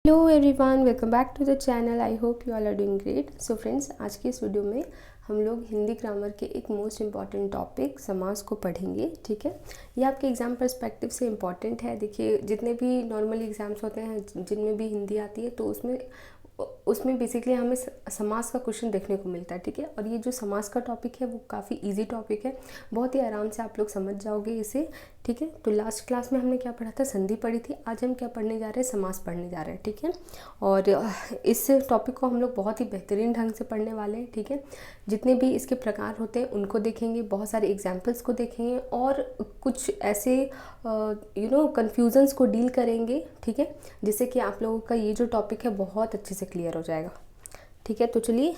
Hello everyone, welcome back to the channel. I hope you all are doing great. So friends, आज की इस video में हम लोग हिंदी ग्रामर के एक मोस्ट इम्पॉर्टेंट टॉपिक समास को पढ़ेंगे। ठीक है, ये आपके एग्ज़ाम पर्सपेक्टिव से इम्पॉर्टेंट है। देखिए, जितने भी नॉर्मल एग्ज़ाम्स होते हैं जिनमें भी हिंदी आती है तो उसमें बेसिकली हमें समास का क्वेश्चन देखने को मिलता है। ठीक है, और ये जो समास का टॉपिक है वो काफ़ी इजी टॉपिक है, बहुत ही आराम से आप लोग समझ जाओगे इसे। ठीक है, तो लास्ट क्लास में हमने क्या पढ़ा था, संधि पढ़ी थी। आज हम क्या पढ़ने जा रहे हैं, समास पढ़ने जा रहे हैं। ठीक है, और इस टॉपिक को हम लोग बहुत ही बेहतरीन ढंग से पढ़ने वाले हैं। ठीक है, जितने भी इसके प्रकार होते हैं उनको देखेंगे, बहुत सारे एग्जाम्पल्स को देखेंगे और कुछ ऐसे कन्फ्यूजन्स को डील करेंगे। ठीक है, जिससे कि आप लोगों का ये जो टॉपिक है बहुत अच्छे से क्लियर हो जाएगा। ठीक है, तो चलिए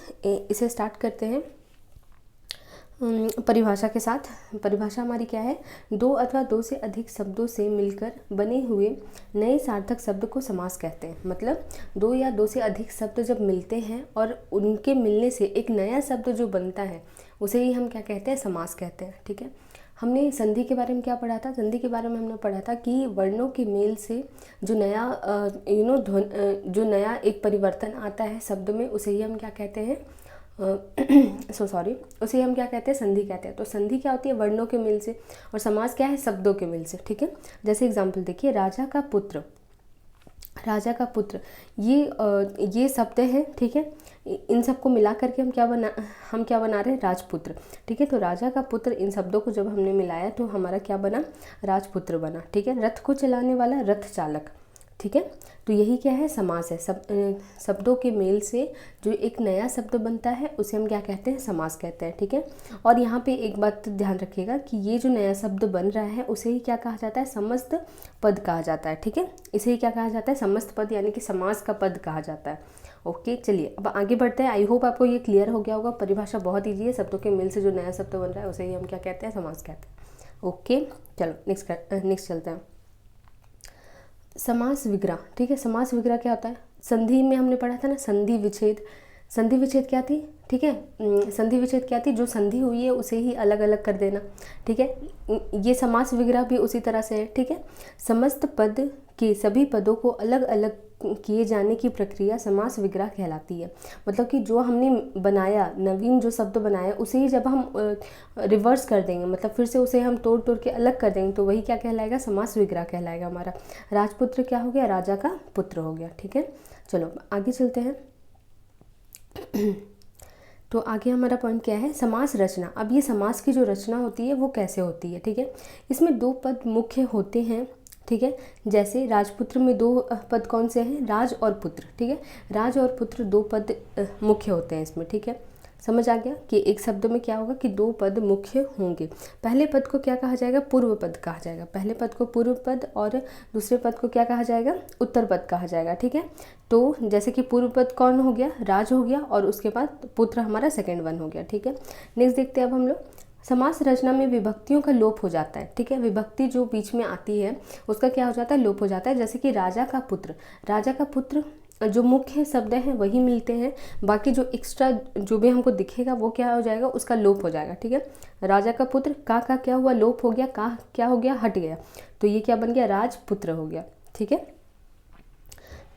इसे स्टार्ट करते हैं परिभाषा के साथ। परिभाषा हमारी क्या है, दो अथवा दो से अधिक शब्दों से मिलकर बने हुए नए सार्थक शब्द को समास कहते हैं। मतलब दो या दो से अधिक शब्द जब मिलते हैं और उनके मिलने से एक नया शब्द जो बनता है उसे ही हम क्या कहते हैं, समास कहते हैं। ठीक है, हमने संधि के बारे में क्या पढ़ा था, संधि के बारे में हमने पढ़ा था कि वर्णों के मेल से जो नया जो नया एक परिवर्तन आता है शब्द में उसे ही हम क्या कहते हैं, उसे हम क्या कहते हैं, संधि कहते हैं। तो संधि क्या होती है, वर्णों के मेल से, और समास क्या है, शब्दों के मेल से। ठीक है, जैसे एग्जांपल देखिए, राजा का पुत्र, राजा का पुत्र, ये शब्द हैं। ठीक है, इन सबको मिला करके हम क्या बना रहे हैं, राजपुत्र। ठीक है, तो राजा का पुत्र, इन शब्दों को जब हमने मिलाया तो हमारा क्या बना, राजपुत्र बना। ठीक है, रथ को चलाने वाला, रथ चालक। ठीक है, तो यही क्या है, समास है। शब्दों के मेल से जो एक नया शब्द बनता है उसे हम क्या कहते हैं, समास कहते हैं। ठीक है, और यहाँ पे एक बात ध्यान रखिएगा कि ये जो नया शब्द बन रहा है उसे ही क्या कहा जाता है, समस्त पद कहा जाता है। ठीक है, इसे ही क्या कहा जाता है, समस्त पद, यानी कि समास का पद कहा जाता है। ओके, चलिए अब आगे बढ़ते हैं। आई होप आपको ये क्लियर हो गया होगा। परिभाषा बहुत ईजी है, शब्दों के मेल से जो नया शब्द बन रहा है उसे ही हम क्या कहते हैं, समास कहते हैं। ओके, चलो नेक्स्ट चलते हैं, समास विग्रह। ठीक है, समास विग्रह क्या होता है, संधि में हमने पढ़ा था ना, संधि विच्छेद। संधि विच्छेद क्या थी, ठीक है, संधि विच्छेद क्या थी, जो संधि हुई है उसे ही अलग अलग कर देना। ठीक है, ये समास विग्रह भी उसी तरह से है। ठीक है, समस्त पद के सभी पदों को अलग अलग किए जाने की प्रक्रिया समास विग्रह कहलाती है। मतलब कि जो हमने बनाया, नवीन जो शब्द बनाया उसे ही जब हम रिवर्स कर देंगे, मतलब फिर से उसे हम तोड़ तोड़ के अलग कर देंगे तो वही क्या कहलाएगा, समास विग्रह कहलाएगा हमारा। राजपुत्र क्या हो गया, राजा का पुत्र हो गया। ठीक है, चलो आगे चलते हैं। तो आगे हमारा पॉइंट क्या है, समास रचना। अब ये समास की जो रचना होती है वो कैसे होती है। ठीक है, इसमें दो पद मुख्य होते हैं। ठीक है, जैसे राजपुत्र में दो पद कौन से हैं, राज और पुत्र। ठीक है, राज और पुत्र दो पद मुख्य होते हैं इसमें। ठीक है, समझ आ गया कि एक शब्द में क्या होगा कि दो पद मुख्य होंगे। पहले पद को क्या कहा जाएगा, पूर्व पद कहा जाएगा। पहले पद को पूर्व पद और दूसरे पद को क्या कहा जाएगा, उत्तर पद कहा जाएगा। ठीक है, तो जैसे कि पूर्व पद कौन हो गया, राज हो गया, और उसके बाद पुत्र हमारा सेकेंड वन हो गया। ठीक है, नेक्स्ट देखते हैं अब हम लोग, समास रचना में विभक्तियों का लोप हो जाता है। ठीक है, विभक्ति जो बीच में आती है उसका क्या हो जाता है, लोप हो जाता है। जैसे कि राजा का पुत्र, राजा का पुत्र जो मुख्य शब्द हैं वही मिलते हैं, बाकी जो एक्स्ट्रा जो भी हमको दिखेगा वो क्या हो जाएगा, उसका लोप हो जाएगा। ठीक है, राजा का पुत्र, का क्या हुआ, लोप हो गया, का क्या हो गया, हट गया, तो ये क्या बन गया, राजपुत्र हो गया। ठीक है,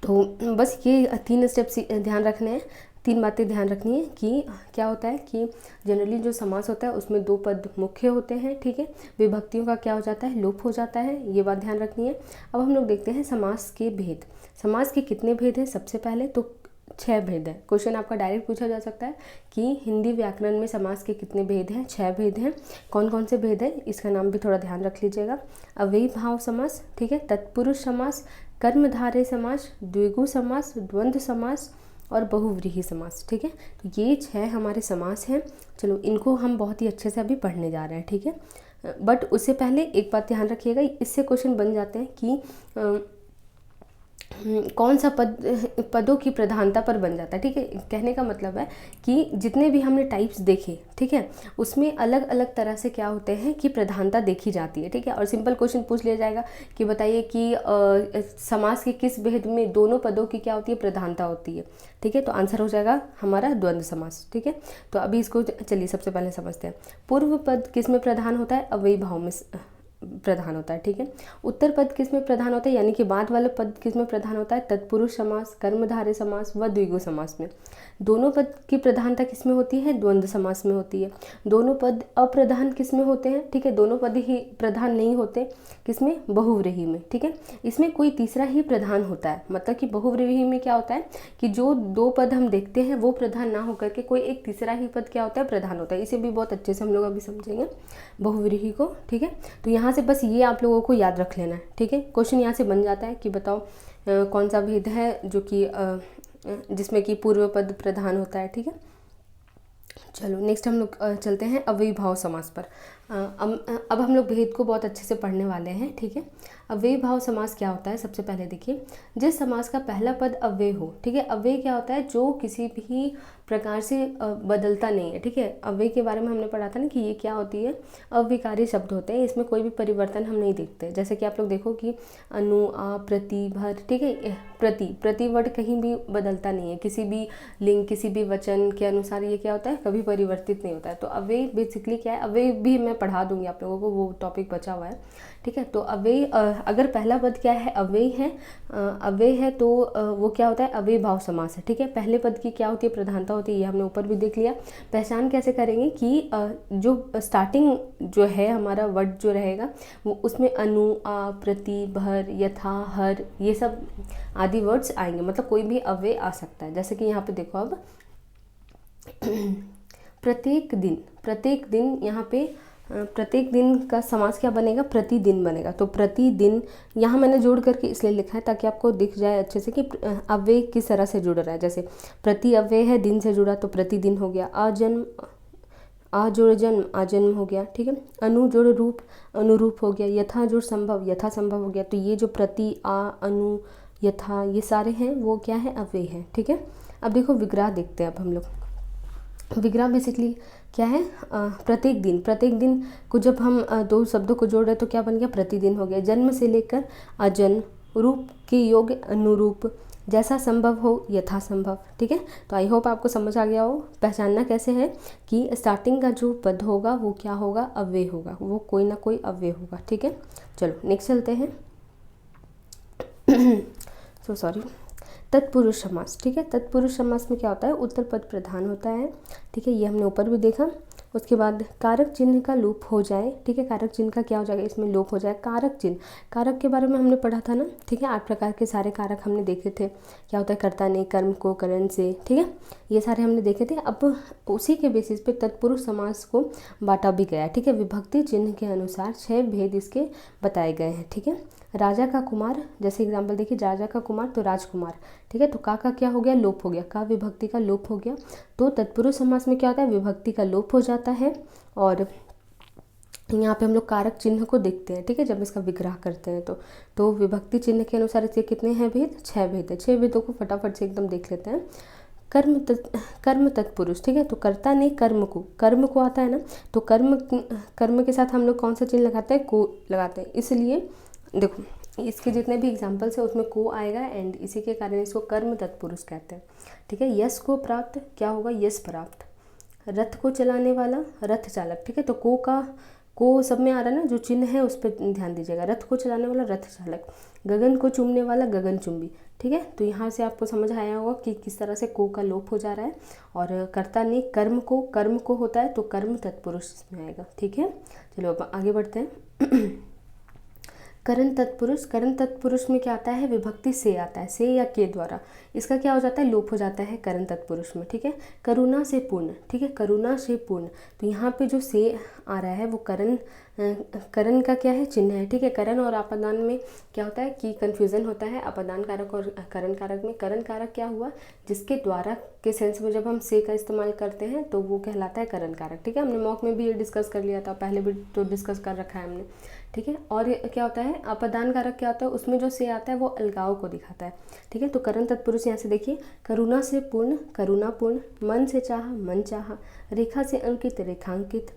तो बस ये तीन स्टेप्स ध्यान रखने हैं, तीन बातें ध्यान रखनी है कि क्या होता है कि जनरली जो समास होता है उसमें दो पद मुख्य होते हैं। ठीक है, विभक्तियों का क्या हो जाता है, लोप हो जाता है, ये बात ध्यान रखनी है। अब हम लोग देखते हैं समास के भेद। समास के कितने भेद हैं, सबसे पहले तो 6 भेद है। क्वेश्चन आपका डायरेक्ट पूछा जा सकता है कि हिंदी व्याकरण में समास के कितने भेद हैं, 6 भेद हैं। कौन कौन से भेद हैं, इसका नाम भी थोड़ा ध्यान रख लीजिएगा। अव्ययीभाव समास, ठीक है, तत्पुरुष समास, कर्मधारय समास, द्विगु समास, द्वंद्व समास और बहुव्रीहि समास। ठीक है, तो ये 6 हमारे समास हैं। चलो इनको हम बहुत ही अच्छे से अभी पढ़ने जा रहे हैं। ठीक है, बट उससे पहले एक बात ध्यान रखिएगा, इससे क्वेश्चन बन जाते हैं कि कौन सा पदों की प्रधानता पर बन जाता है। ठीक है, कहने का मतलब है कि जितने भी हमने टाइप्स देखे, ठीक है, उसमें अलग अलग तरह से क्या होते हैं कि प्रधानता देखी जाती है। ठीक है, और सिंपल क्वेश्चन पूछ लिया जाएगा कि बताइए कि समास के किस भेद में दोनों पदों की क्या होती है, प्रधानता होती है। ठीक है, तो आंसर हो जाएगा हमारा द्वंद्व समास। ठीक है, तो अभी इसको चलिए सबसे पहले समझते हैं। पूर्व पद किस में प्रधान होता है, अव्ययी भाव में प्रधान होता है, ठीक है। उत्तर पद किस में प्रधान होता है, यानी कि बाद वाला पद किस में प्रधान होता है, तत्पुरुष समास, कर्मधारय समास व द्विगु समास में। दोनों पद की प्रधानता किस में होती है, द्वंद्व समास में होती है। दोनों पद अप्रधान किस में होते हैं, ठीक है, दोनों पद ही प्रधान नहीं होते, किसमें, बहुव्रीहि में, ठीक है। इसमें कोई तीसरा ही प्रधान होता है, मतलब कि बहुव्रीहि में क्या होता है कि जो दो पद हम देखते हैं वो प्रधान ना होकर के कोई एक तीसरा ही पद क्या होता है, प्रधान होता है। इसे भी बहुत अच्छे से हम लोग अभी समझेंगे बहुव्रीहि को, ठीक है। तो यहाँ से बस ये आप लोगों को याद रख लेना है, ठीक है। क्वेश्चन यहाँ से बन जाता है कि बताओ कौन सा भेद है जो कि जिसमें कि पूर्व पद प्रधान होता है, ठीक है। चलो नेक्स्ट हम लोग चलते हैं अव्ययीभाव समास पर। अब हम लोग भेद को बहुत अच्छे से पढ़ने वाले हैं, ठीक है। अव्ययीभाव समास क्या होता है, सबसे पहले देखिए, जिस समास का पहला पद अव्यय हो, ठीक है। अव्यय क्या होता है, जो किसी भी प्रकार से बदलता नहीं है, ठीक है। अव्यय के बारे में हमने पढ़ा था ना कि ये क्या होती है, अविकारी शब्द होते हैं, इसमें कोई भी परिवर्तन हम नहीं देखते। जैसे कि आप लोग देखो कि अनु, आ, प्रति, भर, ठीक है। प्रति वर्ड कहीं भी बदलता नहीं है, किसी भी लिंग, किसी भी वचन के अनुसार ये क्या होता है, कभी परिवर्तित नहीं होता है। तो अव्यय बेसिकली क्या है, अव्यय भी मैं पढ़ा दूंगी आप लोगों को, वो टॉपिक बचा हुआ है, ठीक है। तो अव्यय अगर पहला पद क्या है, अव्यय है तो वो क्या होता है, अव्ययीभाव समास है, ठीक है। पहले पद की क्या होती है, प्रधानता होती है, ये हमने ऊपर भी देख लिया। पहचान कैसे करेंगे कि जो स्टार्टिंग जो है हमारा वर्ड जो रहेगा वो उसमें अनु, आ, प्रति, भर, यथा, हर, ये सब आदि वर्ड्स आएंगे, मतलब कोई भी अव्यय आ सकता है। जैसे कि यहाँ पे देखो अब प्रत्येक दिन यहाँ पे प्रत्येक दिन का समास क्या बनेगा, प्रतिदिन बनेगा। तो प्रतिदिन यहाँ मैंने जोड़ करके इसलिए लिखा है ताकि आपको दिख जाए अच्छे से कि अव्यय किस तरह से जुड़ रहा है। जैसे प्रति अव्यय है, दिन से जुड़ा, तो प्रतिदिन हो गया। अजन्म, आ जोड़ जन्म, आजन्म हो गया, ठीक है। अनु जोड़ रूप, अनुरूप हो गया। यथा जोड़ संभव, यथा संभव हो गया। तो ये जो प्रति, आ, अनु, यथा, ये सारे हैं वो क्या है, अव्यय है, ठीक है। अब देखो विग्रह देखते हैं अब हम लोग। विग्रह बेसिकली क्या है, प्रत्येक दिन को जब हम दो शब्दों को जोड़ रहे तो क्या बन गया, प्रतिदिन हो गया। जन्म से लेकर अजन्म, रूप के योग्य अनुरूप, जैसा संभव हो यथा संभव, ठीक है। तो आई होप आपको समझ आ गया हो। पहचानना कैसे है कि स्टार्टिंग का जो पद होगा वो क्या होगा, अव्यय होगा, वो कोई ना कोई अव्यय होगा, ठीक है। चलो नेक्स्ट चलते हैं तत्पुरुष समास, ठीक है। तत्पुरुष समास में क्या होता है, उत्तर पद प्रधान होता है, ठीक है, ये हमने ऊपर भी देखा। उसके बाद कारक चिन्ह का लोप हो जाए, ठीक है। कारक चिन्ह का क्या हो जाएगा, इसमें लोप हो जाए। कारक चिन्ह, कारक के बारे में हमने पढ़ा था ना, ठीक है। 8 प्रकार के सारे कारक हमने देखे थे, क्या होता है, कर्ता ने, कर्म को, करण से, ठीक है, ये सारे हमने देखे थे। अब उसी के बेसिस पे तत्पुरुष समास को बांटा भी गया है, ठीक है। विभक्ति चिन्ह के अनुसार 6 भेद इसके बताए गए हैं, ठीक है। राजा का कुमार, जैसे एग्जाम्पल देखिए, राजा का कुमार तो राजकुमार, ठीक है। तो का क्या हो गया, लोप हो गया, का विभक्ति का लोप हो गया। तो तत्पुरुष समास में क्या होता है, विभक्ति का लोप हो जाता है। और यहाँ पे हम लोग कारक चिन्ह को देखते हैं, ठीक है, जब इसका विग्रह करते हैं तो विभक्ति चिन्ह के अनुसार इसके कितने हैं भेद, 6 भेद है। 6 भेदों को फटाफट से एकदम देख लेते हैं। कर्म तत्पुरुष, ठीक है। तो कर्ता ने कर्म को आता है ना, तो कर्म के साथ हम लोग कौन सा चिन्ह लगाते हैं, को लगाते हैं। इसलिए देखो इसके जितने भी एग्जाम्पल्स है उसमें को आएगा, एंड इसी के कारण इसको कर्म तत्पुरुष कहते हैं, ठीक है। यश को प्राप्त क्या होगा, यश प्राप्त। रथ को चलाने वाला, रथ चालक, ठीक है। तो को सब में आ रहा है ना, जो चिन्ह है उस पर ध्यान दीजिएगा। रथ को चलाने वाला, रथ चालक। गगन को चूमने वाला, गगनचुंबी, ठीक है। तो यहाँ से आपको समझ आया होगा कि किस तरह से को का लोप हो जा रहा है। और कर्ता ने कर्म को होता है तो कर्म तत्पुरुष इसमें आएगा, ठीक है। चलो अब आगे बढ़ते हैं। करण तत्पुरुष में क्या आता है, विभक्ति से आता है, से या के द्वारा। इसका क्या हो जाता है, लोप हो जाता है करण तत्पुरुष में, ठीक है। करुणा से पूर्ण, ठीक है, करुणा से पूर्ण। तो यहाँ पे जो से आ रहा है वो करण का क्या है, चिन्ह है, ठीक है। करण और अपदान में क्या होता है कि कन्फ्यूज़न होता है, अपदान कारक और करण कारक में। करण कारक क्या हुआ, जिसके द्वारा के सेंस में जब हम से का इस्तेमाल करते हैं तो वो कहलाता है करण कारक, ठीक है। हमने मॉक में भी ये डिस्कस कर लिया था, पहले भी तो डिस्कस कर रखा है हमने, ठीक है। और क्या होता है, अपदान कारक क्या होता है, उसमें जो से आता है वो अलगाव को दिखाता है, ठीक है। तो करण तत्पुरुष यहाँ से देखिए, करुणा से पूर्ण, करुणापूर्ण। मन से चाह, मन चाह। रेखा से अंकित, रेखांकित।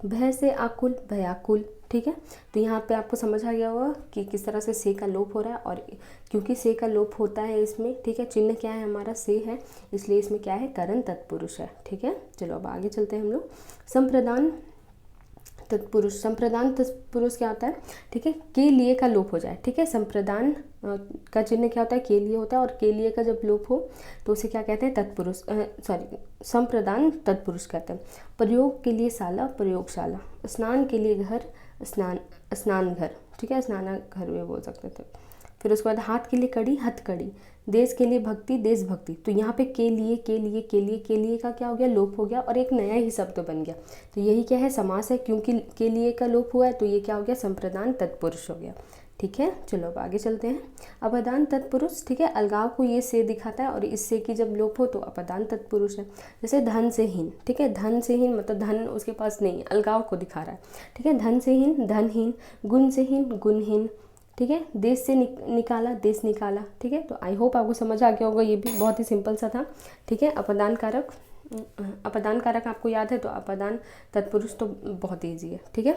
भय से आकुल, भयाकुल, ठीक है। तो यहाँ पे आपको समझ आ गया होगा कि किस तरह से का लोप हो रहा है। और क्योंकि से का लोप होता है इसमें, ठीक है, चिन्ह क्या है हमारा, से है, इसलिए इसमें क्या है, करण तत्पुरुष है, ठीक है। चलो अब आगे चलते हैं हम लोग। संप्रदान तत्पुरुष। संप्रदान तत्पुरुष क्या होता है, ठीक है, के लिए का लोप हो जाए, ठीक है। संप्रदान का चिन्ह क्या होता है, के लिए होता है, और के लिए का जब लोप हो तो उसे क्या कहते हैं, तत्पुरुष, सॉरी संप्रदान तत्पुरुष कहते हैं। प्रयोग के लिए शाला, प्रयोगशाला। स्नान के लिए घर, स्नान घर, ठीक है, स्नानाघर भी बोल सकते थे। फिर उसके बाद हाथ के लिए कड़ी, हथकड़ी। देश के लिए भक्ति, देशभक्ति। तो यहाँ पे के लिए का क्या हो गया, लोप हो गया और एक नया ही शब्द बन गया। तो यही क्या है, समास है, क्योंकि के लिए का लोप हुआ है तो ये क्या हो गया, संप्रदान तत्पुरुष हो गया, ठीक है। चलो अब आगे चलते हैं। अपदान तत्पुरुष, ठीक है, अलगाव को ये से दिखाता है और इससे की जब लोप हो तो अपदान तत्पुरुष है। जैसे धन से हीन, ठीक है, धन से हीन मतलब धन उसके पास नहीं है, अलगाव को दिखा रहा है, ठीक है। धन से हीन, धनहीन। गुण से हीन, गुणहीन, ठीक है। देश से निकाला, देश निकाला, ठीक है। तो आई होप आपको समझ आ गया होगा, ये भी बहुत ही सिंपल सा था, ठीक है। अपदान कारक आपको याद है, तो अपदान तत्पुरुष तो बहुत ईजी है, ठीक है।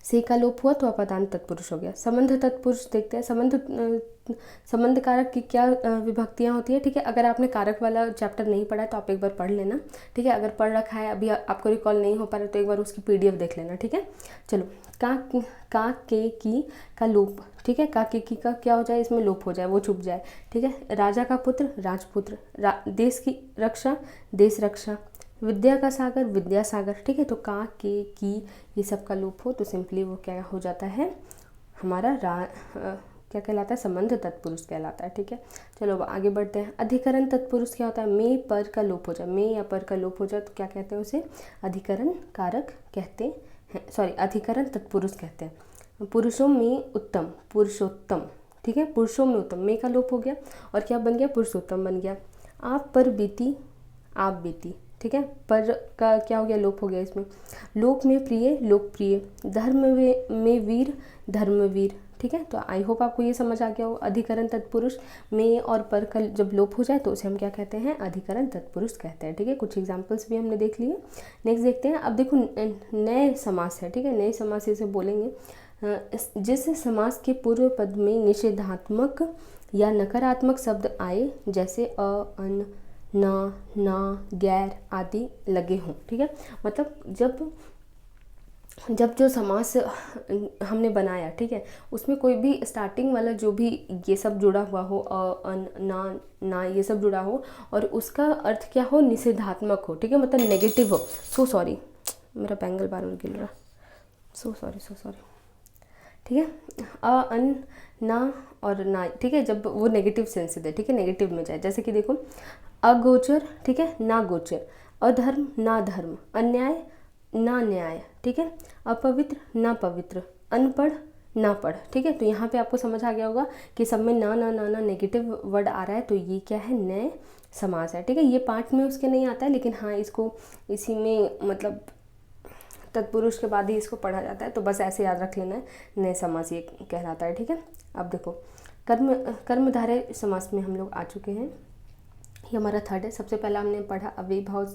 से का लोप हुआ तो अपदान तत्पुरुष हो गया। संबंध तत्पुरुष देखते हैं। संबंध कारक की क्या विभक्तियाँ होती है, ठीक है। अगर आपने कारक वाला चैप्टर नहीं पढ़ा है तो आप एक बार पढ़ लेना, ठीक है। अगर पढ़ रखा है अभी आपको रिकॉल नहीं हो पा रहा तो एक बार उसकी PDF देख लेना, ठीक है। चलो, का के की का लोप, ठीक है। का के की का क्या हो जाए, इसमें लोप हो जाए, वो छुप जाए, ठीक है। राजा का पुत्र, राजपुत्र। देश की रक्षा, देश रक्षा। विद्या का सागर, विद्या सागर, ठीक है। तो का के की ये सब का लोप हो तो सिंपली वो क्या हो जाता है, हमारा क्या कहलाता है, संबंध तत्पुरुष कहलाता है, ठीक है। चलो अब आगे बढ़ते हैं। अधिकरण तत्पुरुष क्या होता है, में पर का लोप हो जाए, में या पर का लोप हो जाए तो क्या कहते हैं, उसे अधिकरण कारक कहते हैं, सॉरी अधिकरण तत्पुरुष कहते हैं। पुरुषों में उत्तम, पुरुषोत्तम, ठीक है। पुरुषों में उत्तम, में का लोप हो गया और क्या बन गया, पुरुषोत्तम बन गया। आप पर बीती, आप बीती, ठीक है। पर का क्या हो गया, लोप हो गया इसमें। लोक में प्रिय, लोकप्रिय। धर्म में वीर, धर्मवीर, ठीक है। तो आई होप आपको ये समझ आ गया हो। अधिकरण तत्पुरुष में और पर का जब लोप हो जाए तो उसे हम क्या कहते हैं, अधिकरण तत्पुरुष कहते हैं, ठीक है। कुछ एग्जांपल्स भी हमने देख लिए। नेक्स्ट देखते हैं। अब देखो नए समास है, ठीक है। नए समास इसे बोलेंगे जिस समास के पूर्व पद में निषेधात्मक या नकारात्मक शब्द आए, जैसे अ, अन, ना, गैर आदि लगे हों, ठीक है। मतलब जब जो समास हमने बनाया, ठीक है, उसमें कोई भी स्टार्टिंग वाला जो भी ये सब जुड़ा हुआ हो, अन, ना ये सब जुड़ा हो और उसका अर्थ क्या हो, निषेधात्मक हो, ठीक है, मतलब नेगेटिव हो। सो सॉरी, मेरा बैंगल बार बार गिर रहा, सो सॉरी, ठीक है। अन, ना और ना, ठीक है, जब वो नेगेटिव सेंस से दे, ठीक है, नेगेटिव में जाए। जैसे कि देखो अगोचर, ठीक है, ना गोचर। अधर्म, ना धर्म। अन्याय, ना न्याय, ठीक है। अपवित्र, ना पवित्र। अनपढ़, ना पढ़, ठीक है। तो यहाँ पे आपको समझ आ गया होगा कि सब में ना नेगेटिव वर्ड आ रहा है, तो ये क्या है, नए समास है, ठीक है। ये पार्ट में उसके नहीं आता है, लेकिन हाँ इसको इसी में मतलब तत्पुरुष के बाद ही इसको पढ़ा जाता है, तो बस ऐसे याद रख लेना है, नए समास ये कहलाता है, ठीक है। अब देखो कर्मधारय समास में हम लोग आ चुके हैं, ये हमारा थर्ड है। सबसे पहला हमने पढ़ा अव्ययीभाव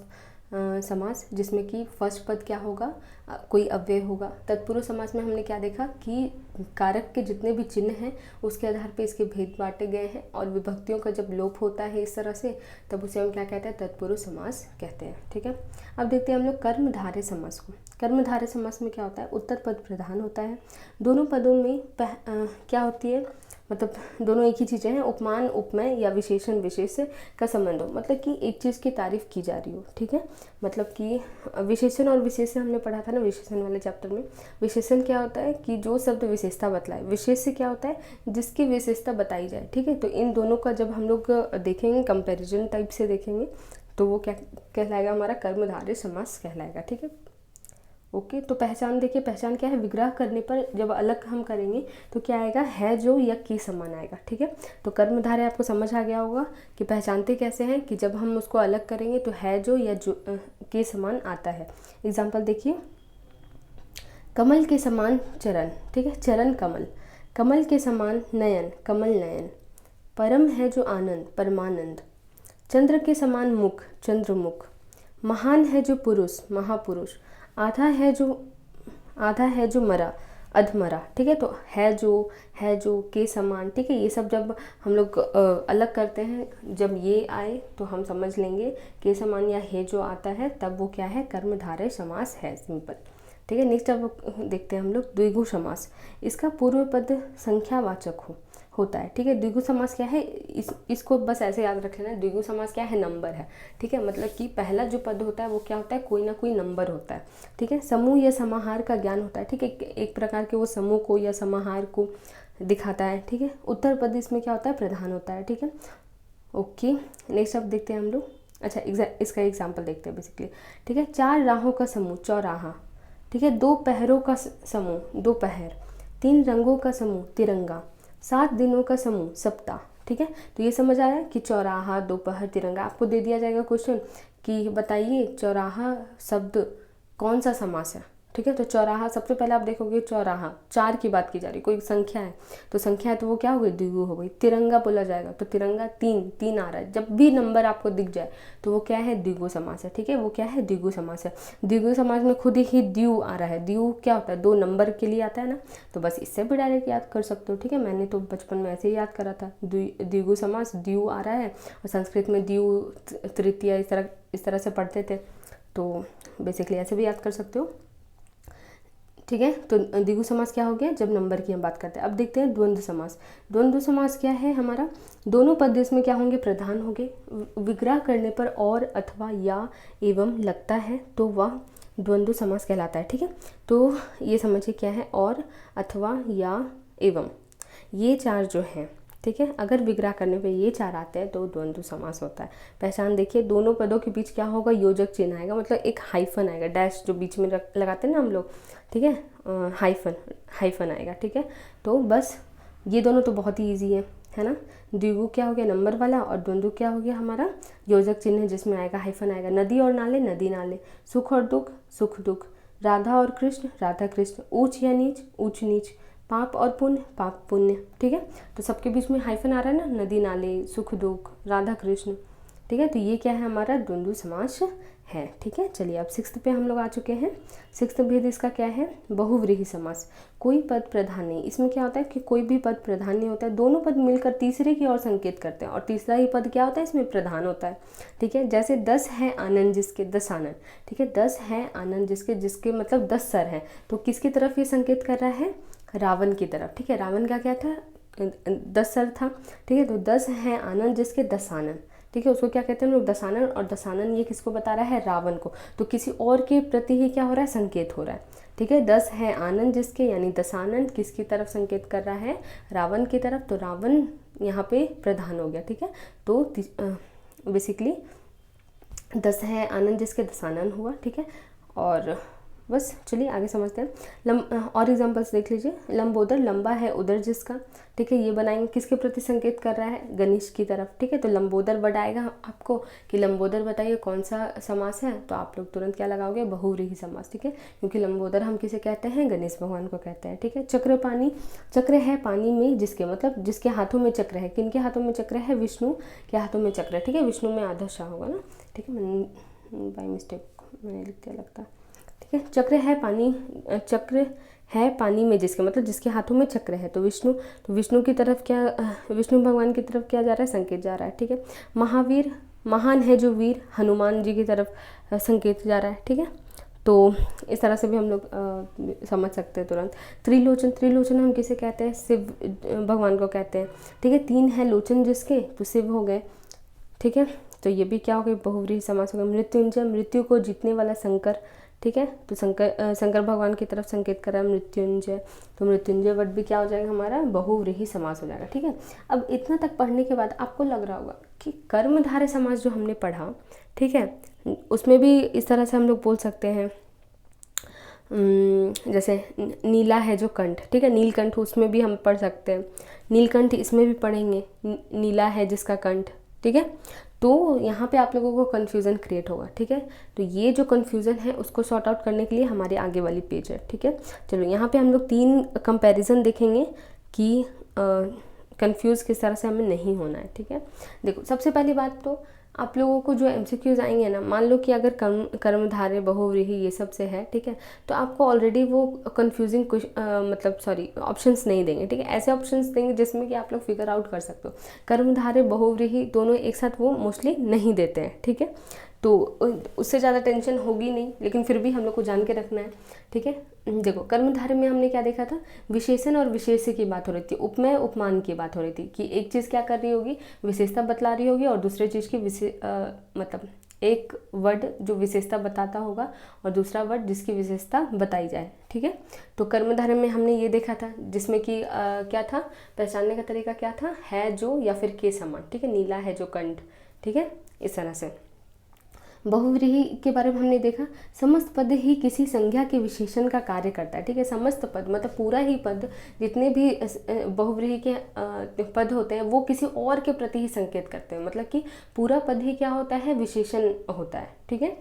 समास, जिसमें कि फर्स्ट पद क्या होगा, कोई अव्यय होगा। तत्पुरुष समास में हमने क्या देखा कि कारक के जितने भी चिन्ह हैं उसके आधार पे इसके भेद बांटे गए हैं, और विभक्तियों का जब लोप होता है इस तरह से तब उसे हम क्या कहते हैं, तत्पुरुष समास कहते हैं, ठीक है। अब देखते हैं हम लोग कर्मधारय समास को। कर्मधारय समास में क्या होता है, उत्तर पद प्रधान होता है। दोनों पदों में क्या होती है, मतलब दोनों एक ही चीज़ें हैं, उपमान उपमेय या विशेषण विशेष का संबंध हो, मतलब कि एक चीज़ की तारीफ की जा रही हो, ठीक है। मतलब कि विशेषण और विशेषण हमने पढ़ा था ना विशेषण वाले चैप्टर में। विशेषण क्या होता है कि जो शब्द विशेषता बतलाए, विशेष से क्या होता है जिसकी विशेषता बताई जाए, ठीक है। तो इन दोनों का जब हम लोग देखेंगे, कंपेरिजन टाइप से देखेंगे, तो वो क्या कहलाएगा, हमारा कर्मधारय समास कहलाएगा, ठीक है। ओके, तो पहचान देखिए, पहचान क्या है, विग्रह करने पर जब अलग हम करेंगे तो क्या आएगा, है जो या की समान आएगा, ठीक है। तो कर्मधारय आपको समझ आ गया होगा कि पहचानते कैसे हैं, कि जब हम उसको अलग करेंगे तो है जो या जो के समान आता है। एग्जाम्पल देखिए, कमल के समान चरण, ठीक है, चरण कमल। कमल के समान नयन, कमल नयन। परम है जो आनंद, परमानंद। चंद्र के समान मुख, चंद्रमुख। महान है जो पुरुष, महापुरुष। आधा है जो मरा, अधमरा, ठीक है। तो है जो के समान, ठीक है। ये सब जब हम लोग अलग करते हैं, जब ये आए तो हम समझ लेंगे के समान या है जो आता है, तब वो क्या है, कर्मधारय समास है, सिंपल, ठीक है। नेक्स्ट अब देखते हैं हम लोग द्विगु समास। इसका पूर्व पद संख्यावाचक होता है, ठीक है। द्विगु समास क्या है, इसको बस ऐसे याद रख लेना, द्विगु समास क्या है, नंबर है, ठीक है। मतलब कि पहला जो पद होता है वो क्या होता है, कोई ना कोई नंबर होता है, ठीक है। समूह या समाहार का ज्ञान होता है, ठीक है। एक प्रकार के वो समूह को या समाहार को दिखाता है, ठीक है। उत्तर पद इसमें क्या होता है, प्रधान होता है, ठीक है। ओके, नेक्स्ट अब देखते हैं हम लोग। अच्छा, इसका एग्जाम्पल देखते हैं बेसिकली, ठीक है। 4 राहों का समूह चौराहा, ठीक है। 2 पहरों का समूह दोपहर, 3 रंगों का समूह तिरंगा, 7 दिनों का समूह सप्ताह, ठीक है। तो ये समझ आया कि चौराहा, दोपहर, तिरंगा। आपको दे दिया जाएगा क्वेश्चन कि बताइए चौराहा शब्द कौन सा समास है, ठीक है। तो चौराहा, सबसे पहले आप देखोगे चौराहा 4 की बात की जा रही, कोई संख्या है तो संख्या है तो वो क्या हो गई, द्विगु हो गई। तिरंगा बोला जाएगा तो तिरंगा 3 आ रहा है, जब भी नंबर आपको दिख जाए तो वो क्या है, द्विगु समास है, ठीक है। वो क्या है, द्विगु समास है। द्विगु समास में खुद ही द्यू आ रहा है। द्यू क्या होता है, 2 नंबर के लिए आता है ना, तो बस इससे भी डायरेक्ट याद कर सकते हो, ठीक है। मैंने तो बचपन में ऐसे ही याद करा था, द्विगु समास, द्यू आ रहा है और संस्कृत में द्यू तृतीया इस तरह से पढ़ते थे, तो बेसिकली ऐसे भी याद कर सकते हो, ठीक है। तो द्विगु समास क्या हो गया, जब नंबर की हम बात करते हैं। अब देखते हैं द्वंद्व समास। द्वंद्व समास क्या है हमारा, दोनों पद इसमें क्या होंगे, प्रधान होंगे। विग्रह करने पर और अथवा या एवं लगता है तो वह द्वंद्व समास कहलाता है, ठीक है। तो ये समझिए क्या है, और अथवा या एवं, ये 4 जो हैं, ठीक है। अगर विग्रह करने पे ये 4 आते हैं तो द्वंद्व समास होता है। पहचान देखिए, दोनों पदों के बीच क्या होगा, योजक चिन्ह आएगा, मतलब एक हाइफन आएगा, डैश जो बीच में लगाते हैं ना हम लोग, ठीक है। हाइफन आएगा, ठीक है। तो बस ये दोनों तो बहुत ही ईजी है ना। द्विगु क्या हो गया, नंबर वाला, और द्वंद्व क्या हो गया हमारा, योजक चिन्ह जिसमें आएगा हाइफन आएगा। नदी और नाले, नदी नाले। सुख और दुख, सुख दुख। राधा और कृष्ण, राधा कृष्ण। ऊंच या नीच, ऊंच नीच। पाप और पुण्य, पाप पुण्य, ठीक है। तो सबके बीच में हाइफन आ रहा है ना, नदी नाले, सुख दुख, राधा कृष्ण, ठीक है। तो ये क्या है हमारा, द्वंद्व समास है, ठीक है। चलिए अब 6th पे हम लोग आ चुके हैं। 6th भेद इसका क्या है, बहुव्रीहि समास। कोई पद प्रधान नहीं, इसमें क्या होता है कि कोई भी पद प्रधान नहीं होता है, दोनों पद मिलकर तीसरे की ओर संकेत करते हैं और तीसरा ही पद क्या होता है, इसमें प्रधान होता है, ठीक है। जैसे 10 है आनंद जिसके, 10 आनंद, ठीक है। 10 है आनंद जिसके मतलब 10 सर हैं, तो किसकी तरफ ये संकेत कर रहा है, रावण की तरफ, ठीक है। रावण का क्या था, 10 सर था, ठीक है। तो 10 है आनंद जिसके, 10 आनंद, ठीक है। उसको क्या कहते हैं हम लोग, दशानन। और दशानन ये किसको बता रहा है, रावण को। तो किसी और के प्रति ही क्या हो रहा है, संकेत हो रहा है, ठीक है। 10 है आनंद जिसके, यानी दशानन किसकी तरफ संकेत कर रहा है, रावण की तरफ। तो रावण यहाँ पे प्रधान हो गया, ठीक है। तो बेसिकली 10 है आनंद जिसके, दशानन हुआ, ठीक है। और बस चलिए आगे समझते हैं। और एग्जांपल्स देख लीजिए। लंबोदर, लंबा है उदर जिसका, ठीक है। ये बनाएंगे, किसके प्रति संकेत कर रहा है, गणेश की तरफ, ठीक है। तो लंबोदर वर्ड आएगा आपको कि लंबोदर बताइए कौन सा समास है, तो आप लोग तुरंत क्या लगाओगे, बहुव्रीहि समास, ठीक है। क्योंकि लंबोदर हम किसे कहते हैं, गणेश भगवान को कहते हैं, ठीक है। चक्र पानी, चक्र है पानी में जिसके, मतलब जिसके हाथों में चक्र है। किनके हाथों में चक्र है, विष्णु के हाथों में चक्र है, ठीक है। विष्णु में आधा शाह होगा ना, ठीक है। मैंने बाई मिस्टेक मैंने लिख दिया लगता है, ठीक है। चक्र है पानी में जिसके, मतलब जिसके हाथों में चक्र है, तो विष्णु की तरफ क्या, विष्णु भगवान की तरफ क्या जा रहा है, संकेत जा रहा है, ठीक है। महावीर, महान है जो वीर, हनुमान जी की तरफ संकेत जा रहा है, ठीक है। तो इस तरह से भी हम लोग समझ सकते हैं तुरंत। त्रिलोचन, त्रिलोचन हम किसे कहते हैं, शिव भगवान को कहते हैं, ठीक है। 3 है लोचन जिसके, तो शिव हो गए, ठीक है। तो ये भी क्या हो गया, बहुव्रीहि समास हो गया। मृत्युंजय, मृत्यु को जीतने वाला शंकर, ठीक है। तो शंकर भगवान की तरफ संकेत कर रहा है मृत्युंजय, तो मृत्युंजय वर्ड भी क्या हो जाएगा हमारा, बहुव्रीहि समास हो जाएगा, ठीक है। अब इतना तक पढ़ने के बाद आपको लग रहा होगा कि कर्मधारय समास जो हमने पढ़ा, ठीक है, उसमें भी इस तरह से हम लोग बोल सकते हैं। जैसे नीला है जो कंठ, ठीक है, नीलकंठ, उसमें भी हम पढ़ सकते हैं। नीलकंठ इसमें भी पढ़ेंगे, नीला है जिसका कंठ, ठीक है। तो यहाँ पे आप लोगों को कन्फ्यूज़न क्रिएट होगा, ठीक है। तो ये जो कन्फ्यूज़न है उसको सॉर्ट आउट करने के लिए हमारे आगे वाली पेज है, ठीक है। चलो यहाँ पे हम लोग 3 कंपैरिजन देखेंगे कि कंफ्यूज किस तरह से हमें नहीं होना है, ठीक है। देखो, सबसे पहली बात तो आप लोगों को जो MCQs आएंगे ना, मान लो कि अगर कर्मधारय, बहुव्रीहि ये सब से है, ठीक है, तो आपको ऑलरेडी वो कंफ्यूजिंग मतलब सॉरी ऑप्शंस नहीं देंगे, ठीक है। ऐसे ऑप्शंस देंगे जिसमें कि आप लोग फिगर आउट कर सकते हो। कर्मधारय, बहुव्रीहि दोनों एक साथ वो मोस्टली नहीं देते हैं, ठीक है। तो उससे ज़्यादा टेंशन होगी नहीं, लेकिन फिर भी हम लोग को जान के रखना है, ठीक है। देखो कर्मधारय में हमने क्या देखा था, विशेषण और विशेष्य की बात हो रही थी, उपमेय उपमान की बात हो रही थी कि एक चीज़ क्या कर रही होगी, विशेषता बतला रही होगी और दूसरे चीज़ की मतलब एक वर्ड जो विशेषता बताता होगा और दूसरा वर्ड जिसकी विशेषता बताई जाए, ठीक है। तो कर्मधारय में हमने ये देखा था जिसमें कि क्या था, पहचानने का तरीका क्या था, है जो या फिर के समान, ठीक है, नीला है जो कंठ, ठीक है, इस तरह से। बहुव्रीहि के बारे में हमने देखा, समस्त पद ही किसी संज्ञा के विशेषण का कार्य करता है, ठीक है। समस्त पद मतलब पूरा ही पद, जितने भी बहुव्रीहि के पद होते हैं वो किसी और के प्रति ही संकेत करते हैं, मतलब कि पूरा पद ही क्या होता है, विशेषण होता है, ठीक है।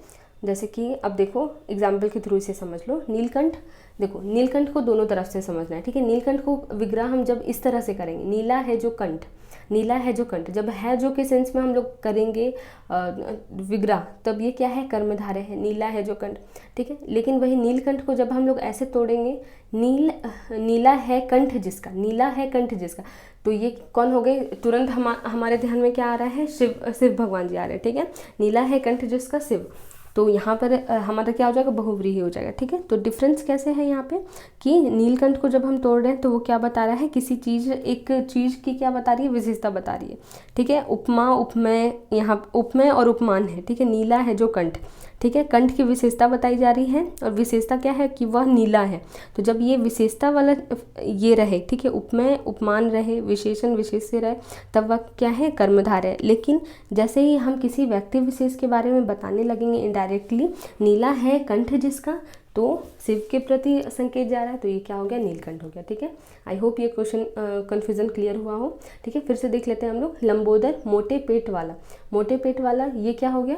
जैसे कि अब देखो एग्जाम्पल के थ्रू इसे समझ लो, नीलकंठ, देखो नीलकंठ को दोनों तरफ से समझना है, ठीक है। नीलकंठ को विग्रह हम जब इस तरह से करेंगे, नीला है जो कंठ, नीला है जो कंठ, जब है जो के सेंस में हम लोग करेंगे विग्रह, तब ये क्या है, कर्मधारय है, नीला है जो कंठ, ठीक है। लेकिन वही नीलकंठ को जब हम लोग ऐसे तोड़ेंगे, नीला है कंठ जिसका, नीला है कंठ जिसका, तो ये कौन हो गए, तुरंत हमारे ध्यान में क्या आ रहा है, शिव भगवान जी आ रहे हैं, ठीक है। नीला है कंठ जिसका शिव, तो यहाँ पर हमारा क्या हो जाएगा, बहुव्रीहि हो जाएगा, ठीक है। तो डिफरेंस कैसे है यहाँ पे कि नीलकंठ को जब हम तोड़ रहे हैं तो वो क्या बता रहा है, किसी चीज़, एक चीज़ की क्या बता रही है, विशेषता बता रही है, ठीक है। उपमा उपमेय, यहाँ उपमेय और उपमान है, ठीक है। नीला है जो कंठ, ठीक है, कंठ की विशेषता बताई जा रही है और विशेषता क्या है कि वह नीला है। तो जब ये विशेषता वाला ये रहे, ठीक है, उपमेय उपमान रहे, विशेषण विशेष्य रहे, तब वह क्या है, कर्मधारय है। लेकिन जैसे ही हम किसी व्यक्ति विशेष के बारे में बताने लगेंगे इनडायरेक्टली, नीला है कंठ जिसका, तो शिव के प्रति संकेत जा रहा है, तो ये क्या हो गया, नीलकंठ हो गया, ठीक है। आई होप ये क्वेश्चन कन्फ्यूजन क्लियर हुआ हो, ठीक है। फिर से देख लेते हैं हम लोग, लंबोदर मोटे पेट वाला, मोटे पेट वाला ये क्या हो गया,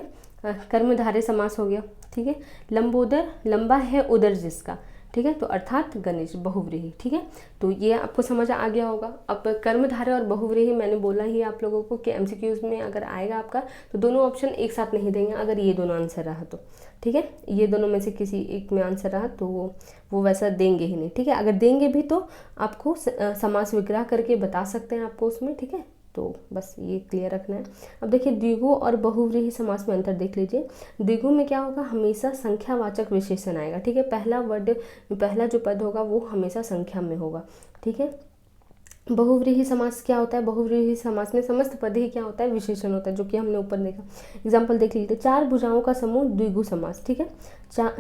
कर्मधारय समास हो गया, ठीक है। लंबोदर, लंबा है उदर जिसका, ठीक है, तो अर्थात गणेश, बहुव्रीहि, ठीक है। तो ये आपको समझ आ गया होगा। अब कर्मधारय और बहुव्रीहि मैंने बोला ही आप लोगों को कि एमसीक्यूज में अगर आएगा आपका तो दोनों ऑप्शन एक साथ नहीं देंगे, अगर ये दोनों आंसर रहा तो, ठीक है। ये दोनों में से किसी एक में आंसर रहा तो वो वैसा देंगे ही नहीं, ठीक है। अगर देंगे भी तो आपको समास विग्रह करके बता सकते हैं आपको उसमें, ठीक है। तो बस ये क्लियर रखना है। अब देखिए द्विगु और बहुव्रीहि समास में अंतर देख लीजिए। द्विगु में क्या होगा, हमेशा संख्यावाचक विशेषण आएगा, ठीक है। पहला वर्ड, पहला जो पद होगा वो हमेशा संख्या में होगा, ठीक है। बहुव्रीहि समास क्या होता है, बहुव्रीहि समास में समस्त पद ही क्या होता है, विशेषण होता है, जो कि हमने ऊपर देखा। एग्जाम्पल देख लीजिए, चार भुजाओं का समूह द्विगु समास, ठीक है।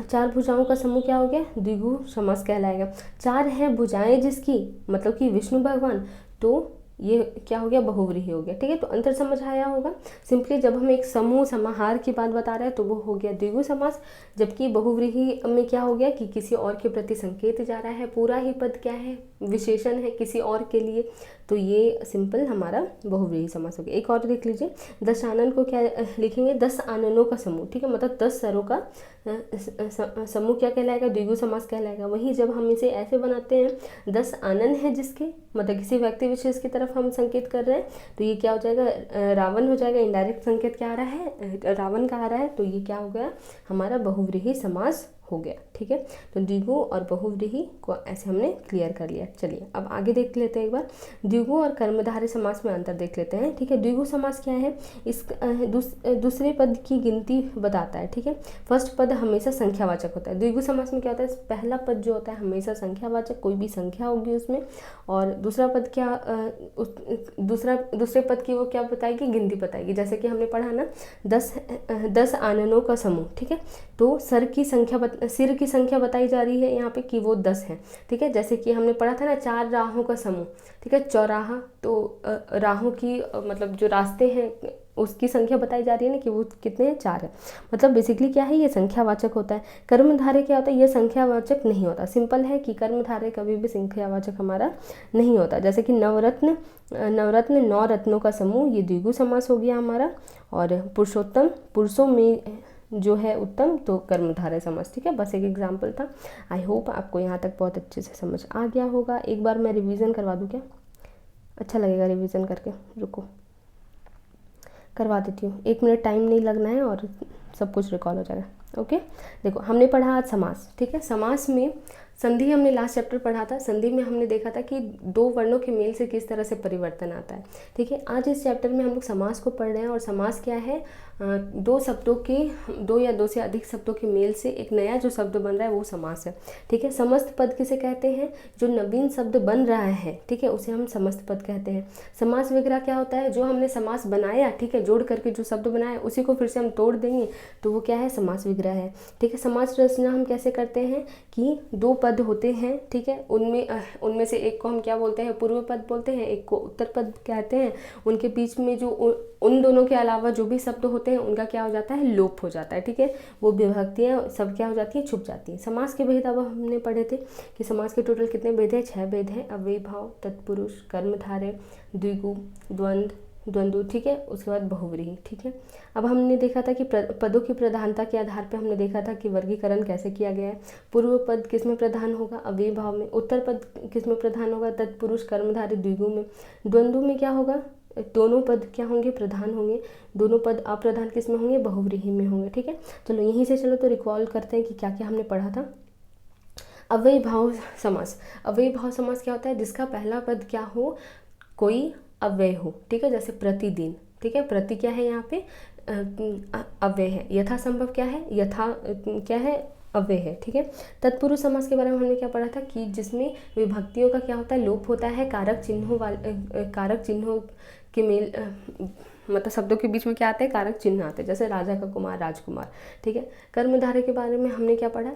चार भुजाओं का समूह क्या हो गया, द्विगु समास कहलाएगा। चार है भुजाएं जिसकी, मतलब कि विष्णु भगवान, तो ये क्या हो गया, बहुव्रीहि हो गया, ठीक है। तो अंतर समझ आया होगा। सिंपली जब हम एक समूह समाहार की बात बता रहे हैं तो वो हो गया द्विगु समास, जबकि बहुव्रीहि में क्या हो गया कि किसी और के प्रति संकेत जा रहा है, पूरा ही पद क्या है, विशेषण है किसी और के लिए, तो ये सिंपल हमारा बहुव्रीहि समास हो गया। एक और देख लीजिए, 10 आनन को क्या लिखेंगे, 10 आननों का समूह, ठीक है, मतलब 10 सरों का समूह क्या कहलाएगा, द्विगु समास कहलाएगा। वहीं जब हम इसे ऐसे बनाते हैं, 10 आनन है जिसके, मतलब किसी व्यक्ति विशेष की तरफ हम संकेत कर रहे हैं, तो ये क्या हो जाएगा, रावण हो जाएगा। इनडायरेक्ट संकेत क्या आ रहा है, रावण का आ रहा है, तो ये क्या हो गया, हमारा बहुव्रीहि समास हो गया, ठीक है। तो द्विगु और बहुव्रीहि को ऐसे हमने क्लियर कर लिया। चलिए अब आगे देख लेते हैं एक बार, द्विगु और कर्मधारय समास में अंतर देख लेते हैं, ठीक है। द्विगु समास क्या है, इस दूसरे पद की गिनती बताता है, ठीक है। फर्स्ट पद हमेशा संख्यावाचक होता है। द्विगु समास में क्या होता है, पहला पद जो होता है हमेशा संख्यावाचक, कोई भी संख्या होगी उसमें, और दूसरा पद क्या, दूसरे पद की वो क्या बताएगी, गिनती बताएगी। जैसे कि हमने पढ़ा ना, 10 आननों का समूह, ठीक है, तो सिर की संख्या बताई जा रही है यहाँ पे कि वो 10 है, ठीक है। जैसे कि हमने पढ़ा था ना, 4 राहों का समूह, ठीक है, चौराहा, तो राहों की मतलब जो रास्ते हैं उसकी संख्या बताई जा रही है ना कि वो कितने हैं, 4 है। मतलब बेसिकली क्या है, ये संख्यावाचक होता है। कर्मधारय क्या होता है, ये संख्यावाचक नहीं होता। सिंपल है कि कर्मधारय कभी भी संख्यावाचक हमारा नहीं होता। जैसे कि नवरत्न 9 रत्नों का समूह, ये द्विगु समास हो गया हमारा। और पुरुषोत्तम, पुरुषों में जो है उत्तम, तो कर्मधारय समास, ठीक है। बस एक एग्जाम्पल था। आई होप आपको यहाँ तक बहुत अच्छे से समझ आ गया होगा। एक बार मैं रिवीजन करवा दूँ क्या, अच्छा लगेगा रिवीजन करके, रुको करवा देती हूँ, 1 मिनट टाइम नहीं लगना है और सब कुछ रिकॉल हो जाएगा। ओके, देखो हमने पढ़ा आज समास, ठीक है। समास में संधि हमने लास्ट चैप्टर पढ़ा था। संधि में हमने देखा था कि 2 वर्णों के मेल से किस तरह से परिवर्तन आता है, ठीक है। आज इस चैप्टर में हम लोग समास को पढ़ रहे हैं, और समास क्या है, दो शब्दों के, दो या दो से अधिक शब्दों के मेल से एक नया जो शब्द बन रहा है वो समास है। ठीक है, समस्त पद किसे कहते हैं, जो नवीन शब्द बन रहा है, ठीक है, उसे हम समस्त पद कहते हैं। समास विग्रह क्या होता है, जो हमने समास बनाया, ठीक है, जोड़ करके जो शब्द बनाया उसी को फिर से हम तोड़ देंगे तो वो क्या है, समास विग्रह है। ठीक है, समास रचना हम कैसे करते हैं कि दो पद होते हैं, ठीक है, उनमें से एक को हम क्या बोलते हैं, पूर्व पद बोलते हैं, एक को उत्तर पद कहते हैं। उनके बीच में जो उन दोनों के अलावा जो भी शब्द होते हैं उनका क्या हो जाता है, लोप हो जाता है। ठीक है, वो विभक्तियाँ सब क्या हो जाती हैं, छुप जाती हैं। समास के भेद अब हमने पढ़े थे कि समास के टोटल कितने भेद हैं, 6 भेद हैं। अव्ययीभाव, तत्पुरुष, कर्मधारय, द्विगु, द्वंद्व, द्वंद्व, ठीक है, उसके बाद बहुव्रीहि। ठीक है, अब हमने देखा था कि पदों की प्रधानता के आधार पर हमने देखा था कि वर्गीकरण कैसे किया गया है। पूर्व पद किस में प्रधान होगा, अव्ययीभाव में। उत्तर पद किस में प्रधान होगा, तत्पुरुष, कर्मधारय, द्विगु में। द्वंद्व में क्या होगा, दोनों पद क्या होंगे, प्रधान होंगे। दोनों पद अप्रधान किस में होंगे, बहुव्रीहि में होंगे। ठीक है, चलो यहीं से चलो तो रिकॉल करते हैं कि क्या क्या हमने पढ़ा था। अव्ययीभाव समास, अव्ययीभाव समास क्या होता है, जिसका पहला पद क्या हो, कोई अव्यय हो। ठीक है, जैसे प्रतिदिन, ठीक है, प्रति क्या है यहाँ पे, अव्यय है। यथा संभव क्या है, यथा क्या है, अव्यय है। ठीक है, तत्पुरुष समास के बारे में हमने क्या पढ़ा था कि जिसमें विभक्तियों का क्या होता है, लोप होता है। कारक चिन्हों के मेल, मतलब शब्दों के बीच में क्या आते हैं, कारक चिन्ह आते हैं, जैसे राजा का कुमार, राजकुमार। ठीक है, कर्मधारय के बारे में हमने क्या पढ़ा,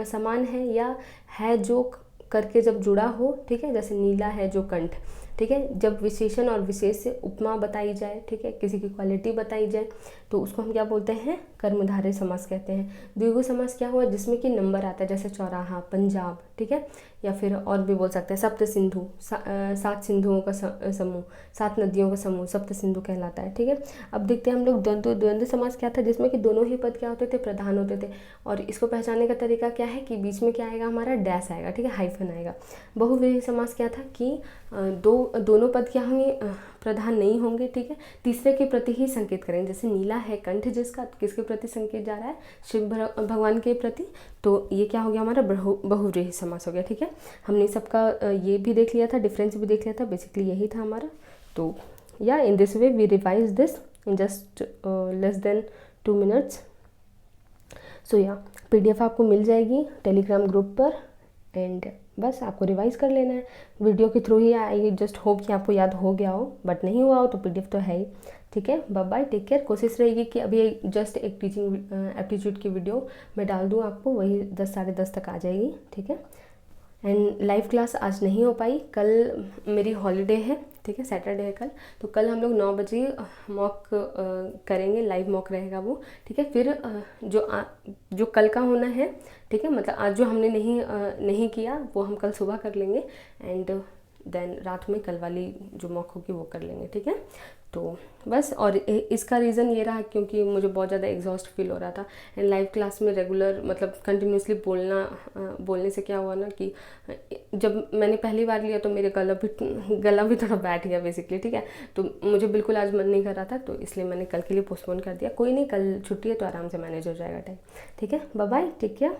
समान है या है जो करके जब जुड़ा हो। ठीक है, जैसे नीला है जो कंठ। ठीक है, जब विशेषण और विशेष से उपमा बताई जाए, ठीक है, किसी की क्वालिटी बताई जाए तो उसको हम क्या बोलते हैं, कर्मधारय समास कहते हैं। द्विगु समास क्या हुआ, जिसमें कि नंबर आता है, जैसे चौराहा, पंजाब। ठीक है, या फिर और भी बोल सकते हैं सप्त सिंधु, 7 सिंधुओं का समूह, 7 नदियों का समूह सप्त सिंधु कहलाता है। ठीक है, अब देखते हैं हम लोग द्वंद्व। द्वंद्व समास क्या था, जिसमें कि दोनों ही पद क्या होते थे, प्रधान होते थे। और इसको पहचानने का तरीका क्या है कि बीच में क्या आएगा, हमारा डैश आएगा। ठीक है, हाइफन आएगा। बहुव्रीहि समास क्या था कि दोनों पद क्या होंगे, प्रधान नहीं होंगे। ठीक है, तीसरे के प्रति ही संकेत करेंगे। जैसे नीला है कंठ, जिसका किसके प्रति संकेत जा रहा है, शिव भगवान के प्रति, तो ये क्या हो गया, हमारा बहुव्रीहि समास हो गया। ठीक है, हमने सबका ये भी देख लिया था, डिफरेंस भी देख लिया था, बेसिकली यही था हमारा। तो या in this way we revise this in just less than 2 minutes. So या PDF आपको मिल जाएगी टेलीग्राम ग्रुप पर, एंड बस आपको रिवाइज कर लेना है वीडियो के through he. I just hope कि आपको याद हो गया हो, बट नहीं हुआ हो तो PDF तो है ही। ठीक है, बाय बाय, टेक केयर। कोशिश रहेगी कि अभी जस्ट एक टीचिंग एप्टीट्यूड की वीडियो मैं डाल दूँ आपको, वही 10 साढ़े 10 तक आ जाएगी। ठीक है, एंड लाइव क्लास आज नहीं हो पाई, कल मेरी हॉलीडे है। ठीक है, सैटरडे है कल, तो कल हम लोग 9 बजे मॉक करेंगे, लाइव मॉक रहेगा वो। ठीक है, फिर जो कल का होना है, ठीक है, मतलब आज जो हमने नहीं किया वो हम कल सुबह कर लेंगे, एंड देन रात में कल वाली जो मॉक होगी वो कर लेंगे। ठीक है, तो बस, और इसका रीज़न ये रहा क्योंकि मुझे बहुत ज़्यादा एग्जॉस्ट फील हो रहा था। एंड लाइव क्लास में रेगुलर मतलब कंटिन्यूसली बोलने से क्या हुआ ना कि जब मैंने पहली बार लिया तो मेरे गला भी थोड़ा बैठ गया बेसिकली। ठीक है, तो मुझे बिल्कुल आज मन नहीं कर रहा था, तो इसलिए मैंने कल के लिए पोस्टपोन कर दिया। कोई नहीं, कल छुट्टी है तो आराम से मैनेज हो जाएगा टाइम। ठीक है, बाय बाय, टेक केयर।